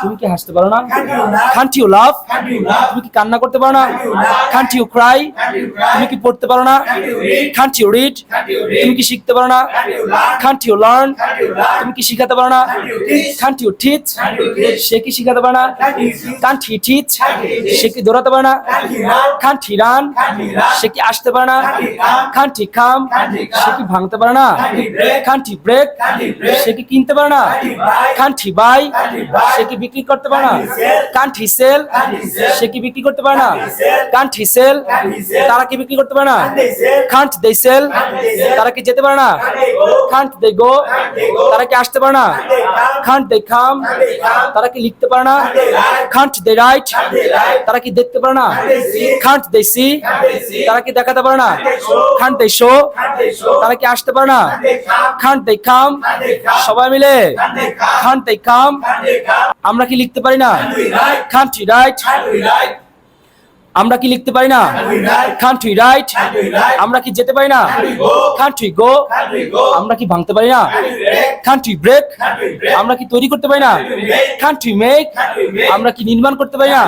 তুমি কি হাসতে পারো না? Can't you laugh? Can't you laugh? Can't you laugh? তুমি কি কান্না করতে পারো না? Can't you laugh? Can't you cry? Can't you cry? তুমি কি পড়তে পারো না? Can't you read? Can't you read? Can't you read? তুমি কি শিখতে পারো না? Can't you learn? Can't you learn? Can't you learn? তুমি কি শিখাতে পারো না? Can't you teach? Can't you teach? Can't you teach? সে কি শিখাতে পারে না? Can't he teach? Can't he teach? Can't he teach? সে কি দৌড়াতে পারে না? Can't he run? Can't he run? Can't he run? সে কি আসতে পারে না? Can't he come? Can't he come? Can't he come? সে কি ভাঙতে পারে না? Can't he break? Can't he break? Can't he break? সে কি কিনতে পারে না? Can't he buy? Can't he buy? Can't he buy? সে কি বিক্রি করতে পারে না? Can't he sell? Can't he sell? Can't he sell? সে কি বিক্রি করতে পারে না? Can't he sell? Can't he sell? Can't he sell? তারা কি বিক্রি করতে পারে না? Can't they sell? Can't they sell? Can't they sell? তারা কি যেতে পারে না? Can't they go? Can't they go? Can't they go? তারা কি আসতে পারে না? Can't they come? Can't they come? Can't they come? তারা কি লিখতে পারে না? Can't they write? Can't they write? Can't they write? তারা কি দেখতে পারে না? Can't they see? Can't they see? Can't they see? তারা কি দেখাতে পারে না? Can't they show? Can't they show? Can't they show? তারা কি আসতে পারে না? Can't they come? Can't they come? Can't they come? সবাই মিলে Can't they come? Can't they come? Can't they come? আমরা কি লিখতে পারি না? Can't we write? Can't we write? Can't we write? আমরা কি লিখতে পারি না? Can't we write? Can't we write? Can't we write? আমরা কি যেতে পারি না? Can't we go? Can't we go? Can't we go? আমরা কি ভাঙতে পারি না? Can't we break? Can't we break? Can't we break? আমরা কি তৈরি করতে পারি না? Can't we make? Can't we make? Can't we make? আমরা কি নির্মাণ করতে পারি না?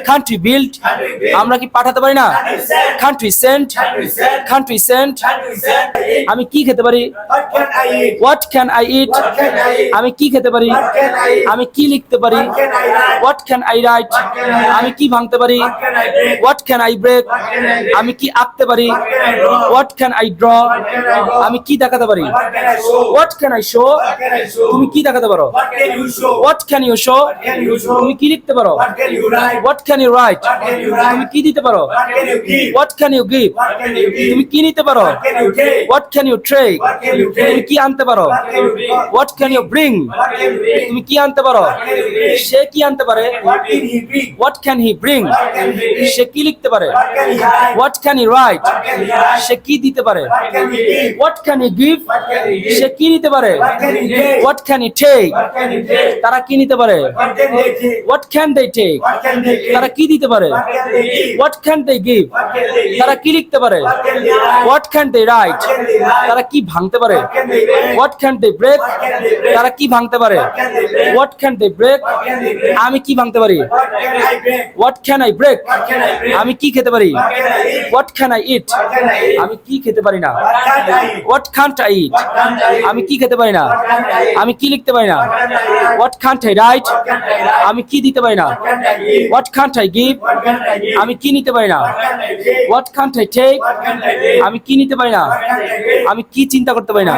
Can't we build? Can't we build? Can't we build? আমরা কি পাঠাতে পারি না? Can't we send? Can't we send? Can't we send? Can't we send? Can't we send? আমি কি খেতে পারি? What can I eat? What can I eat? What can I eat? আমি কি খেতে পারি? What can I eat? আমি কি লিখতে পারি? What can I write? What can I write? What can I write? আমি কি ভাঙতে পারি? What can I break? What can I break? What can I break? আমি কি আঁকতে পারি? What can I draw? What can I draw? What can I draw? আমি কি দেখাতে পারি? What can I show? What can I show? What can I show? তুমি কি দেখাতে পারো? What can you show? What can you show? What can you show? তুমি কি লিখতে পারো? What can you write? What can you write? What can you write? তুমি কি দিতে পারো? What can you give? What can you give? What can you give? তুমি কি নিতে পারো? What can you take? What can you take? What can you তুমি take? কি আনতে পারো? What can you bring? What can you bring? What can you bring? তুমি কি আনতে পারো? What can you bring? সে কি আনতে পারে? What can he bring? What can he bring? What can he bring? সে কি লিখতে পারে? What can he write? What can he write? What can he write? সে কি দিতে পারে? What can he give? What can he give? What can he give? সে কি নিতে পারে? What can he take? What can he take? What can he take? তারা কি নিতে পারে? What can they take? What can they take? What can they give? তারা কি দিতে পারে? What can they give? What can they give? What can they give? তারা কি লিখতে পারে? What can they write? What can they write? What can they write? তারা কি ভাঙতে পারে? What can they break? What can they break? What can they break? তারা কি ভাঙতে পারে? What can they break? What can they break? What can they break? আমি কি ভাঙতে পারি? What can I break? What can I break? What can I break? আমি কি খেতে পারি? What can I eat? What can I eat? What can I eat? আমি কি খেতে পারি না? What can't I eat? What can't I eat? What can't I eat? আমি কি খেতে পারি না? What can't I eat? আমি কি লিখতে পারি না? What can't I write? What can't I write? What can't I write? আমি কি দিতে পারি না? What can't I give? What can't I give? What can't I give? আমি কি নিতে পারি না? What can't I take? What can't I take? What can't I take? আমি কি নিতে পারি না? What can't I take? আমি কি চিন্তা করতে পারি না?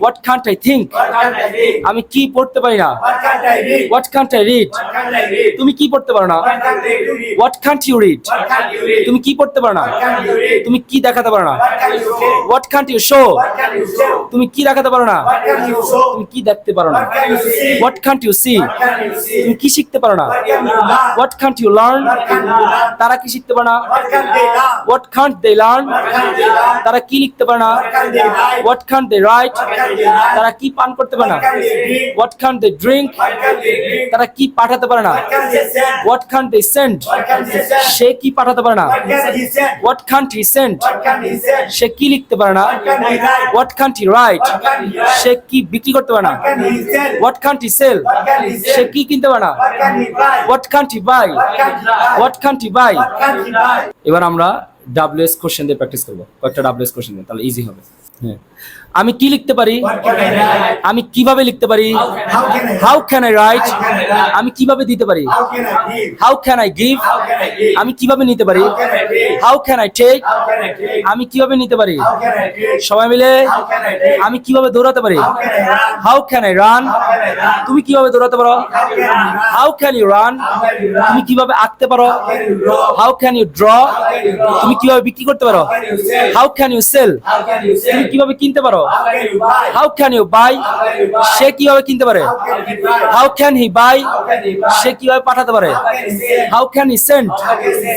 What can't I think? What can't I think? What can't I think? আমি কি পড়তে পারি না? What can't I read? What can't I read? What can't I read? তুমি কি পড়তে পারো না? What can't I read? What can't you read? What can't you read? তুমি কি পড়তে পারো না? What can't you read? তুমি কি দেখাতে পারো না? What can't you say? What can't you show? What can you show? তুমি কি দেখাতে পারো না? What can you show? তুমি কি দেখতে পারো না? What can you see? What can't you see? What can you see? তুমি কি শিখতে পারো না? What can you learn? What can't you learn? What can you learn? তারা কি শিখতে পারে না? What can they learn? What can't they learn? What can they learn? তারা কি লিখতে পারে না? What can they write? What can't they write? What can they write? তারা কি পান করতে পারে না? What can they drink? What can't they drink? What can they drink? তারা কি পাঠাতে পারে না? What can they send? What can't they send? What can they send? সে কি পাঠাতে পারে না? What can he send? What can't he send? What can he send? সে কি লিখতে পারে না? What can he write? What can't he write? What can he write? সে কি বিক্রি করতে পারে না? What can he sell? What can't he sell? What can he say sell? কি কিনতে পারে না? What can he buy? What can't he buy? What can't he buy? What can't he buy? What can't he buy? এবার আমরা WS question দিয়ে practice করব। কয়েকটা WS question দিয়ে, তাহলে ইজি হবে। হ্যাঁ, আমি কি লিখতে পারি? What can I write? আমি কিভাবে লিখতে পারি? How can I How can I write? How can I write? আমি কিভাবে দিতে পারি? How can I give? How can I give? How can I give? আমি কিভাবে নিতে পারি? How can I take? How can I take? How can I take? আমি কিভাবে নিতে পারি? How can I take? সবাই মিলে How can I take? আমি কিভাবে দৌড়াতে পারি? How can I run? How can I run? How can I run? তুমি কিভাবে দৌড়াতে পারো? How can you run? How can you run? How can you তুমি run? কিভাবে আঁকতে পারো? How can you draw? How can you draw? How can you draw? তুমি কিভাবে বিক্রি করতে পারো? How can you sell? How can you sell? How can you তুমি sell? কিভাবে কিনতে পারো? How can you buy? How can you buy? How can you buy? সে কিভাবে কিনতে পারে? How can he buy? How can he buy? How can he buy? সে কিভাবে পাঠাতে পারে? How can he sell? How can he send? How can he sell?